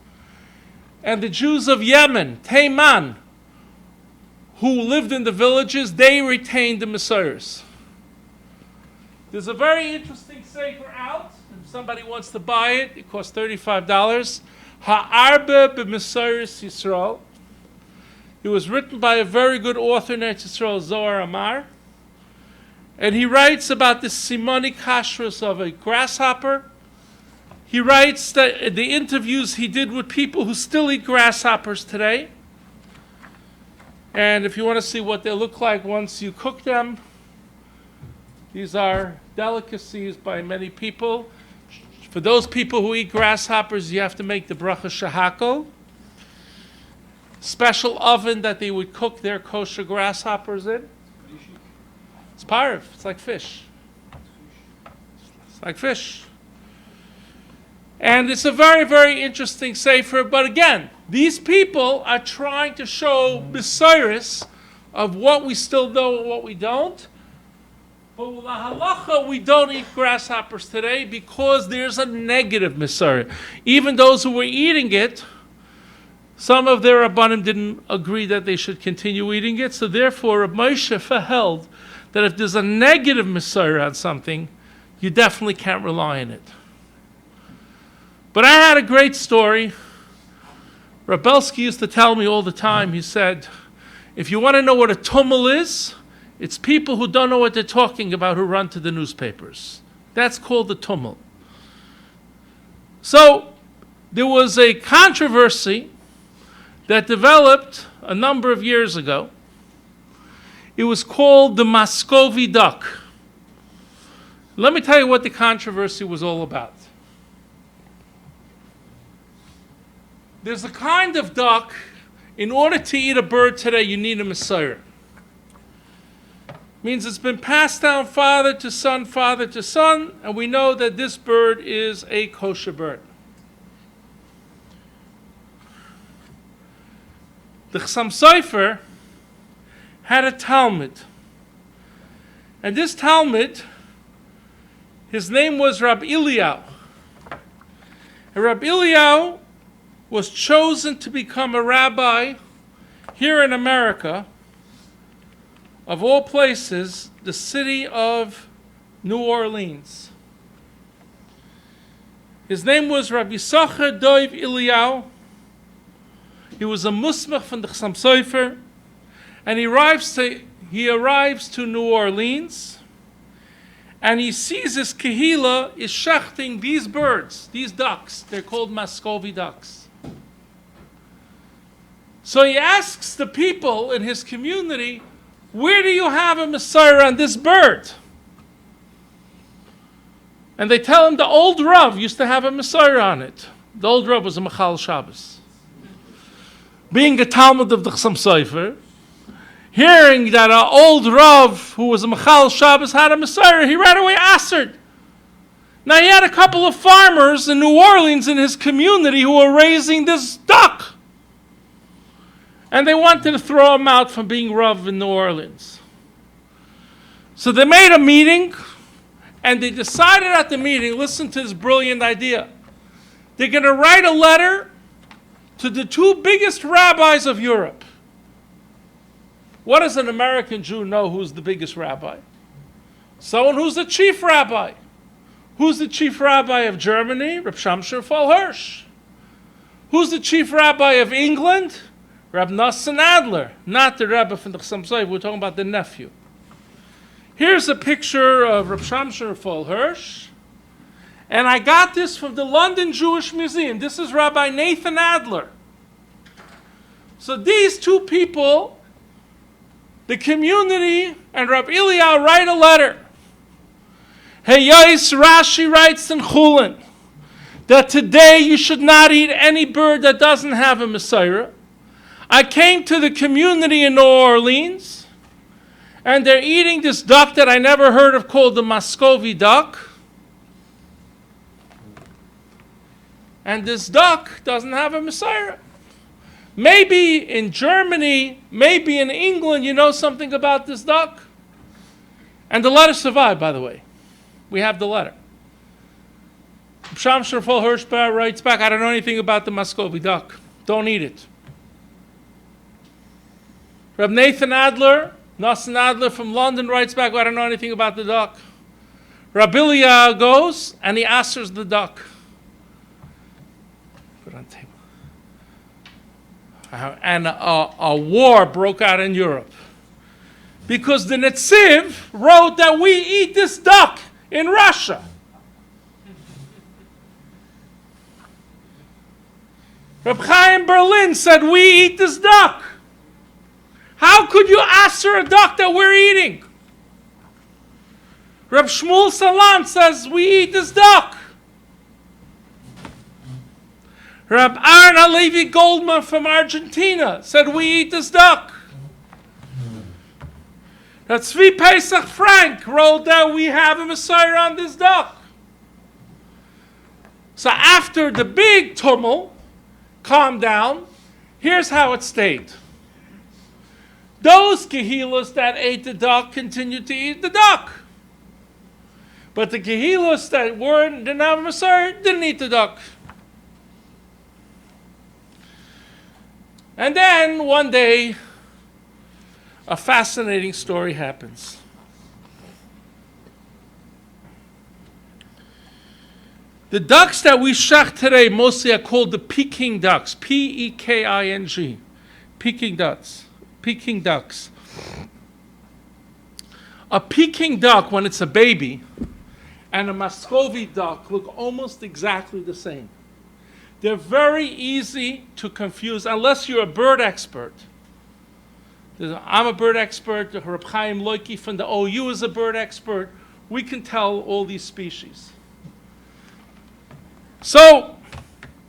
and the Jews of Yemen, Taiman, who lived in the villages, they retained the Messiahs. There's a very interesting sefer out. If somebody wants to buy it, it costs $35. Ha'arba b'Mesiris Yisrael. It was written by a very good author in Eretz Yisrael, Zohar Amar. And he writes about the simoni kashrus of a grasshopper. He writes that the interviews he did with people who still eat grasshoppers today. And if you want to see what they look like once you cook them, these are delicacies by many people. For those people who eat grasshoppers, you have to make the bracha shahakol. Special oven that they would cook their kosher grasshoppers in. It's parv. It's like fish. It's like fish. And it's a very, very interesting sefer. But again, these people are trying to show besiris of what we still know and what we don't. But with the halacha, we don't eat grasshoppers today because there's a negative misarah. Even those who were eating it, some of their rabbanim didn't agree that they should continue eating it. So therefore, Reb Moshe held that if there's a negative misarah on something, you definitely can't rely on it. But I had a great story. Rabelski used to tell me all the time, he said, if you want to know what a tumul is, it's people who don't know what they're talking about who run to the newspapers. That's called the tumul. So there was a controversy that developed a number of years ago. It was called the Muscovy duck. Let me tell you what the controversy was all about. There's a kind of duck, in order to eat a bird today, you need a Messiah. Means it's been passed down father to son, and we know that this bird is a kosher bird. The Chassam Sofer had a Talmud. And this Talmud, his name was Rabbi Eliyahu. And Rabbi Eliyahu was chosen to become a rabbi here in America, of all places, the city of New Orleans. His name was Rabbi Socher Doiv Eliyahu. He was a musmach from the Chassam Sofer, and he arrives to New Orleans, and he sees his kehila is shechting these birds, these ducks. They're called Muscovy ducks. So he asks the people in his community, where do you have a Messiah on this bird? And they tell him the old Rav used to have a Messiah on it. The old Rav was a Machal Shabbos. Being a Talmud of the Chassam Sofer, hearing that an old Rav who was a Machal Shabbos had a Messiah, he right away answered. Now he had a couple of farmers in New Orleans in his community who were raising this duck. And they wanted to throw him out from being Rav in New Orleans. So they made a meeting, and they decided at the meeting, listen to this brilliant idea. They're going to write a letter to the two biggest rabbis of Europe. What does an American Jew know who's the biggest rabbi? Someone who's the chief rabbi. Who's the chief rabbi of Germany? Reb Shamshon Hirsch. Who's the chief rabbi of England? Reb Nosson Adler, not the Rebbe from the Chassam Sofer. We're talking about the nephew. Here's a picture of Reb Shamshon Hirsch. And I got this from the London Jewish Museum. This is Rabbi Nathan Adler. So these two people, the community and Rabbi Eliyahu, write a letter. Hey, Yais, Rashi writes in Chulin that today you should not eat any bird that doesn't have a Messiah. I came to the community in New Orleans, and they're eating this duck that I never heard of called the Muscovy duck. And this duck doesn't have a Messiah. Maybe in Germany, maybe in England, you know something about this duck. And the letter survived, by the way. We have the letter. Shamshon Hirsch writes back, I don't know anything about the Muscovy duck. Don't eat it. Reb Nathan Adler, Nosson Adler from London writes back, I don't know anything about the duck. Rabbi Eliyahu goes and he answers the duck. Put it on the table. And a war broke out in Europe. Because the Netziv wrote that we eat this duck in Russia. Reb Chaim Berlin said, we eat this duck. How could you answer a duck that we're eating? Reb Shmuel Salant says, we eat this duck. Reb Aaron Halevi Goldman from Argentina said, we eat this duck. That Tzvi Pesach Frank wrote that we have a Messiah on this duck. So after the big tumult calmed down, here's how it stayed. Those Kehilos that ate the duck continued to eat the duck. But the Kehilos that didn't have a Messiah didn't eat the duck. And then one day, a fascinating story happens. The ducks that we shach today mostly are called the Peking ducks. P-E-K-I-N-G. Peking ducks. Peking ducks. A Peking duck, when it's a baby, and a Muscovy duck look almost exactly the same. They're very easy to confuse unless you're a bird expert. I'm a bird expert. Reb Chaim Loiki from the OU is a bird expert. We can tell all these species. So,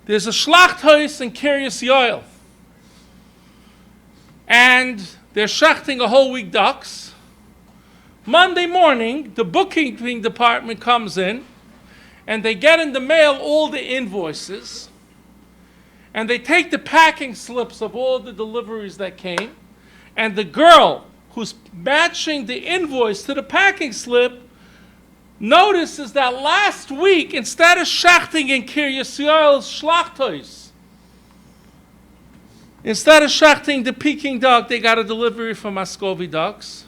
there's a Schlachthaus in Kiryas Yoel. And they're shachting a whole week ducks. Monday morning, the bookkeeping department comes in, and they get in the mail all the invoices, and they take the packing slips of all the deliveries that came, and the girl who's matching the invoice to the packing slip notices that last week, instead of shachting in Kiryas Yoel's Schlachthaus, instead of shachting the Peking duck, they got a delivery from Muscovy ducks.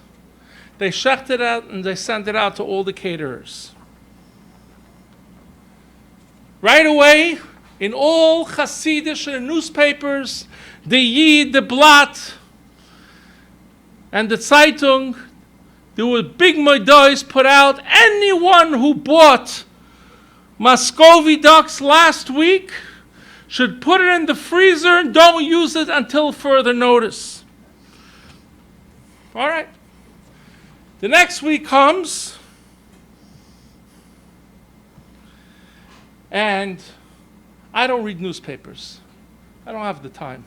They shecht it out and they sent it out to all the caterers. Right away, in all Hasidish newspapers, the Yid, the Blatt, and the Zeitung, there were big moedos put out. Anyone who bought Muscovy ducks last week should put it in the freezer and don't use it until further notice. All right. The next week comes, and I don't read newspapers. I don't have the time.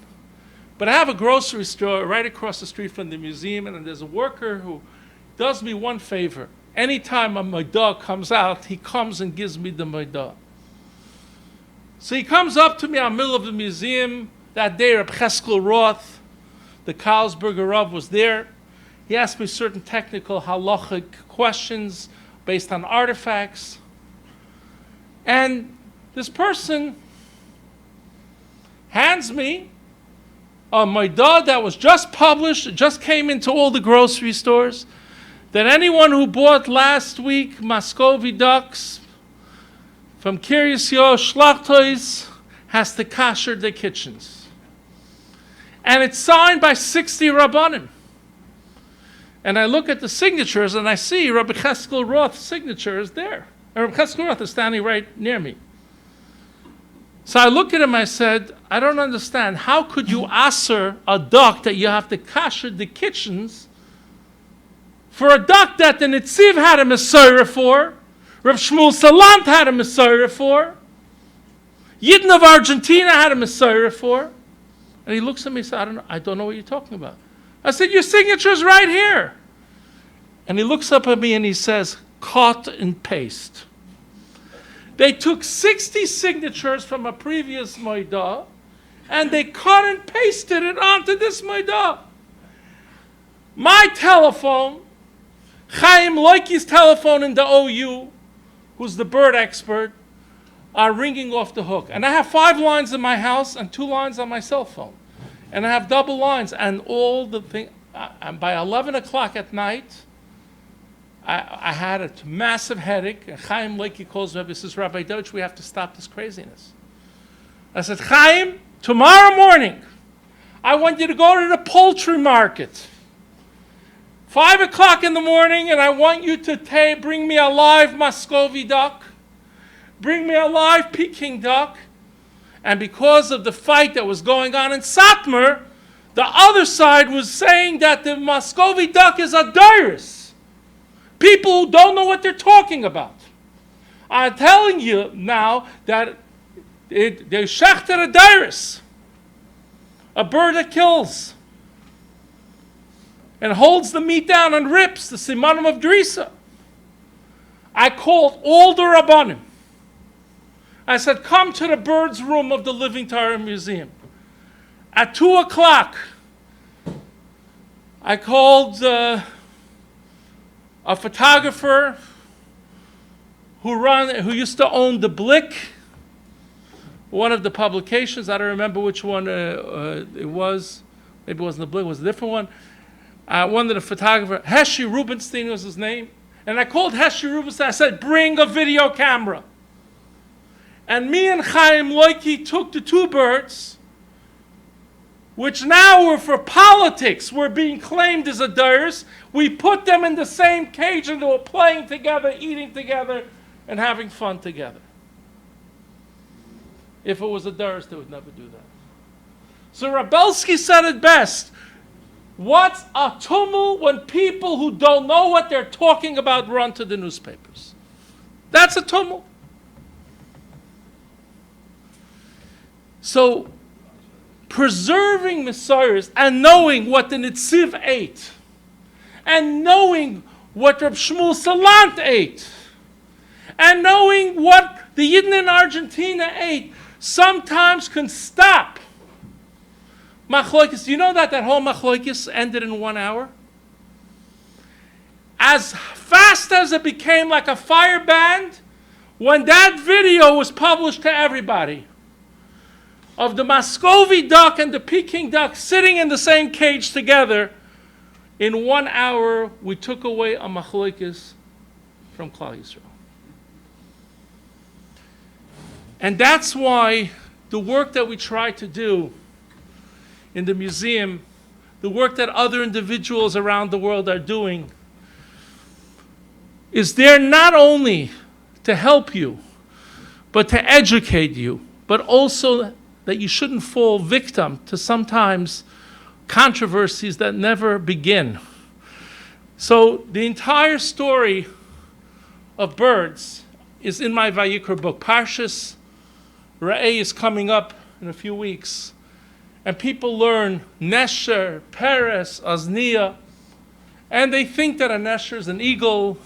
But I have a grocery store right across the street from the museum, and there's a worker who does me one favor. Anytime a moedah comes out, he comes and gives me the moedah. So he comes up to me in the middle of the museum. That day, Reb Cheskel Roth, the Carlsberger Rav, was there. He asked me certain technical halachic questions based on artifacts. And this person hands me a moedah that was just published, it just came into all the grocery stores, that anyone who bought last week Muscovy ducks from Kiryas Yoel Schlachthaus has to kosher their kitchens. And it's signed by 60 Rabbanim. And I look at the signatures and I see Rabbi Cheskel Roth's signature is there. And Rabbi Cheskel Roth is standing right near me. So I look at him, I said, I don't understand. How could you aser a duck that you have to kosher the kitchens for a duck that the Netziv had a Messiah for, Reb Shmuel Salant had a Messiah for, Yidden of Argentina had a Messiah for? And he looks at me and says, I don't know what you're talking about. I said, your signature's right here. And he looks up at me and he says, cut and paste. They took 60 signatures from a previous moedah and they cut and pasted it onto this moedah. My telephone, Chaim Loiki's telephone in the OU, who's the bird expert, are ringing off the hook. And I have 5 lines in my house and 2 lines on my cell phone. And I have double lines, and all the thing. By 11 o'clock at night, I had a massive headache. And Chaim Leiki calls me up. He says, Rabbi Deutsch, we have to stop this craziness. I said, Chaim, tomorrow morning, I want you to go to the poultry market. 5 o'clock in the morning, and I want you to bring me a live Muscovy duck. Bring me a live Peking duck. And because of the fight that was going on in Satmar, the other side was saying that the Muscovy duck is a dirus. People who don't know what they're talking about. I'm telling you now that they shechter a dirus, a bird that kills and holds the meat down and rips the simanim of drisa. I called all the rabbanim. I said, come to the bird's room of the Living Torah Museum. At 2 o'clock, I called a photographer who used to own the Blick, one of the publications. I don't remember which one it was. Maybe it wasn't the Blick, it was a different one. One of the photographers, Heshi Rubinstein was his name. And I called Heshi Rubinstein. I said, bring a video camera. And me and Chaim Loiki took the two birds, which now were for politics, were being claimed as adires. We put them in the same cage and they were playing together, eating together, and having fun together. If it was adires, they would never do that. So Rabelsky said it best. What's a tumult when people who don't know what they're talking about run to the newspapers? That's a tumult. So, preserving Messiahs and knowing what the Nitziv ate, and knowing what Reb Shmuel Salant ate, and knowing what the Yidden in Argentina ate, sometimes can stop Machloikis. Do you know that whole Machloikis ended in 1 hour? As fast as it became like a fire band, when that video was published to everybody, of the Muscovy duck and the Peking duck sitting in the same cage together, in 1 hour, we took away a Machloikis from Klal Yisrael. And that's why the work that we try to do in the museum, the work that other individuals around the world are doing, is there not only to help you, but to educate you, but also that you shouldn't fall victim to sometimes controversies that never begin. So the entire story of birds is in my Vayikra book. Parshas Re'eh is coming up in a few weeks. And people learn Nesher, Peres, Aznia, and they think that a Nesher is an eagle,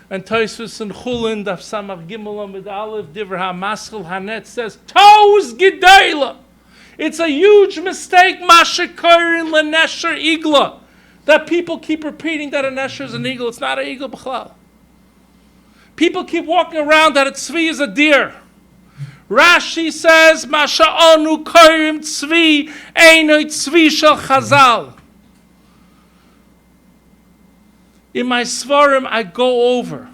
and Tosfos and Chulin, Daf Samach Gimel Amud Aleph, Divrei HaMaschil Hanet says, Toz Gedaila. It's a huge mistake, Mashikorin LeNesher Igla, that people keep repeating that a Nesher is an eagle. It's not an eagle, B'chlal. People keep walking around that a tzvi is a deer. Rashi says, Masha'onu korim tzvi, einoi tzvi shel Chazal. In my Svarim, I go over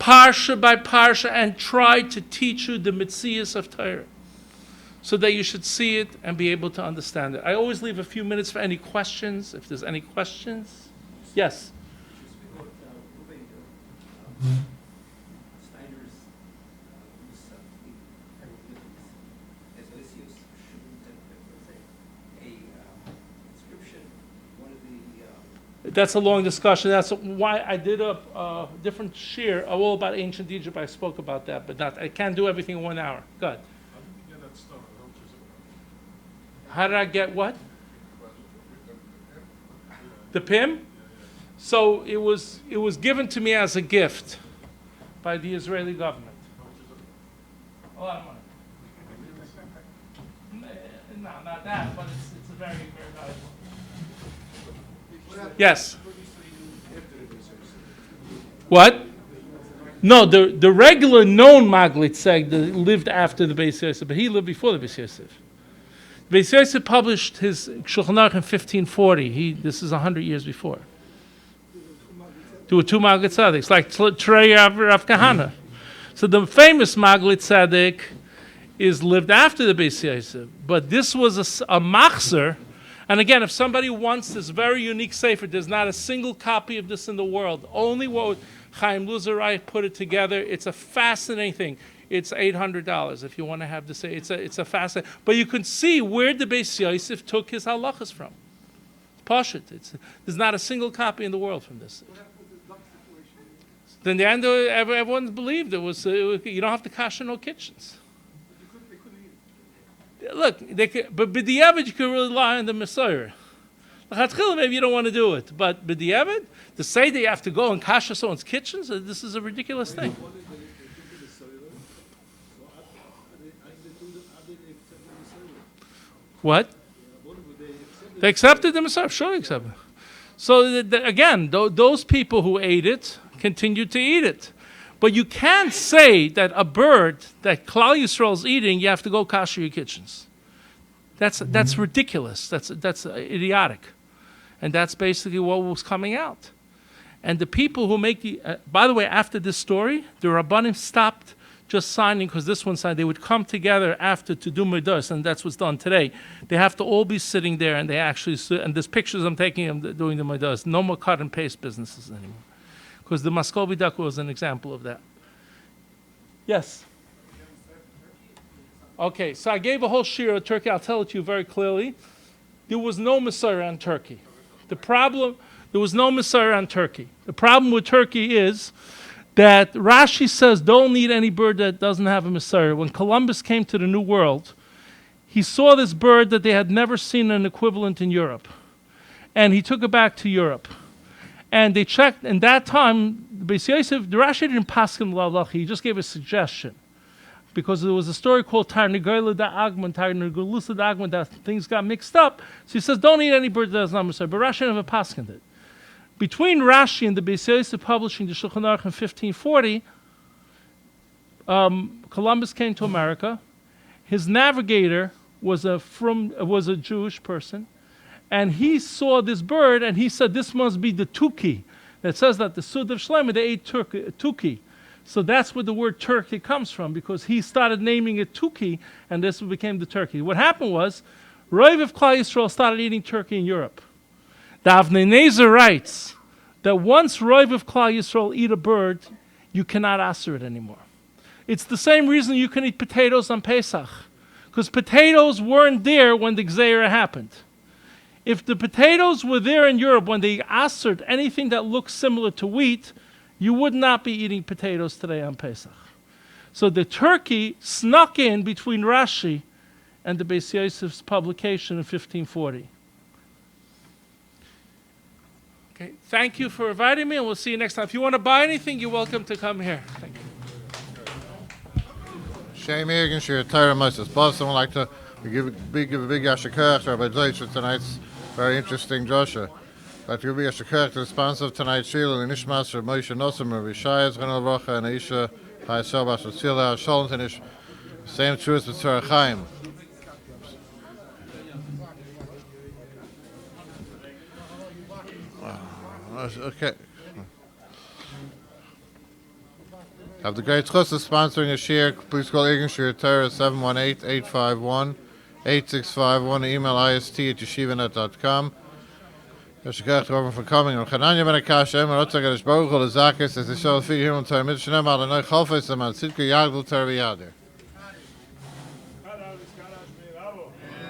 parsha by parsha and try to teach you the mitzias of Torah so that you should see it and be able to understand it. I always leave a few minutes for any questions, if there's any questions. Yes? That's a long discussion. That's why I did a different shir all about ancient Egypt. I spoke about that, but I can't do everything in 1 hour. Go ahead. How did you get that stone? How did I get what? The PIM? So it was given to me as a gift by the Israeli government. A lot of money. No, not that, but it's a very, very valuable. Yes. What? No, the regular known Maglitzeg lived after the Beis Yosef, but he lived before the Beis Yosef. Beis Yosef published his Shulchan Aruch in 1540. This is 100 years before. There were two Maglitzediks, like Trey Rav Kahana. So the famous Maglitzedik is lived after the Beis Yosef. But this was a machzer. And again, if somebody wants this very unique sefer, there's not a single copy of this in the world. Only what Chaim Luzerai put it together. It's a fascinating thing. It's $800 if you want to have this. It's a fascinating. But you can see where the Beis Yosef took his halachas from. Pashut. There's not a single copy in the world from this. Then the end, everyone believed it was. You don't have to kasher no kitchens. Look, but b'diavad you can rely on the Messiah. Maybe you don't want to do it, but b'diavad, to say that you have to go and kasher someone's kitchens, this is a ridiculous thing. What? They accepted the Messiah. Sure, they accepted. So again, those people who ate it continued to eat it. But you can't say that a bird that Klal Yisrael is eating, you have to go kasher your kitchens. That's ridiculous. That's idiotic. And that's basically what was coming out. And the people who make the... by the way, after this story, the Rabbanim stopped just signing because this one signed. They would come together after to do Midas, and that's what's done today. They have to all be sitting there, and they actually... and there's pictures I'm taking of them doing the Midas. No more cut and paste businesses anymore. Because the Maskobi duck was an example of that. Yes? Okay, so I gave a whole shir of Turkey. I'll tell it to you very clearly. There was no Messiah on Turkey. There was no Messiah on Turkey. The problem with Turkey is that Rashi says don't eat any bird that doesn't have a Messiah. When Columbus came to the New World, he saw this bird that they had never seen an equivalent in Europe. And he took it back to Europe. And they checked, and that time, the Beis Yosef, the Rashi didn't paskin l'halacha, he just gave a suggestion. Because there was a story called Tarnegula da Agman, Tarnegulusa da Agman, that things got mixed up. So he says, don't eat any bird that does not Messiah. But Rashi never paskined it. Between Rashi and the Beis Yosef publishing the Shulchan Aruch in 1540, Columbus came to America. His navigator was a Jewish person. And he saw this bird, and he said, this must be the Tuki. It says that the Sud of Shlomo, they ate Tuki. So that's where the word turkey comes from, because he started naming it Tuki, and this became the turkey. What happened was, Rav of Klal Yisrael started eating turkey in Europe. The Avnei Nezer writes that once Rav of Klal Yisrael eat a bird, you cannot aser it anymore. It's the same reason you can eat potatoes on Pesach, because potatoes weren't there when the Gzeira happened. If the potatoes were there in Europe when they asered anything that looks similar to wheat, you would not be eating potatoes today on Pesach. So the turkey snuck in between Rashi and the Beis Yosef's publication in 1540. Okay, thank you for inviting me, and we'll see you next time. If you want to buy anything, you're welcome to come here. Thank you. Shame against your Torah Moses boss. I would like to give a big yashikach to Rabbi Deutsch for tonight's very interesting Joshua. I'd like to give a yashikach to the sponsor of tonight's Shiloh, the Nishmas of Moshe Nosson, Rabbi Shai Zchanel Rocha, and Aisha Hayasel Bas Tzila Sholem Tanish. Same truth with Torah Chaim. Okay. Have the great chus of sponsoring a share. Please call Egan Shir Torah 718-851-8651. Email ist@yeshivanet.com. Yashikach Robin for coming. And Chananya ben Akash Emma Rotzagadish Baruch Ol Zakis as the show of human Torah Mitzvah Nemal and Neu Chalfes and Sitka Yagdul Torah Yader.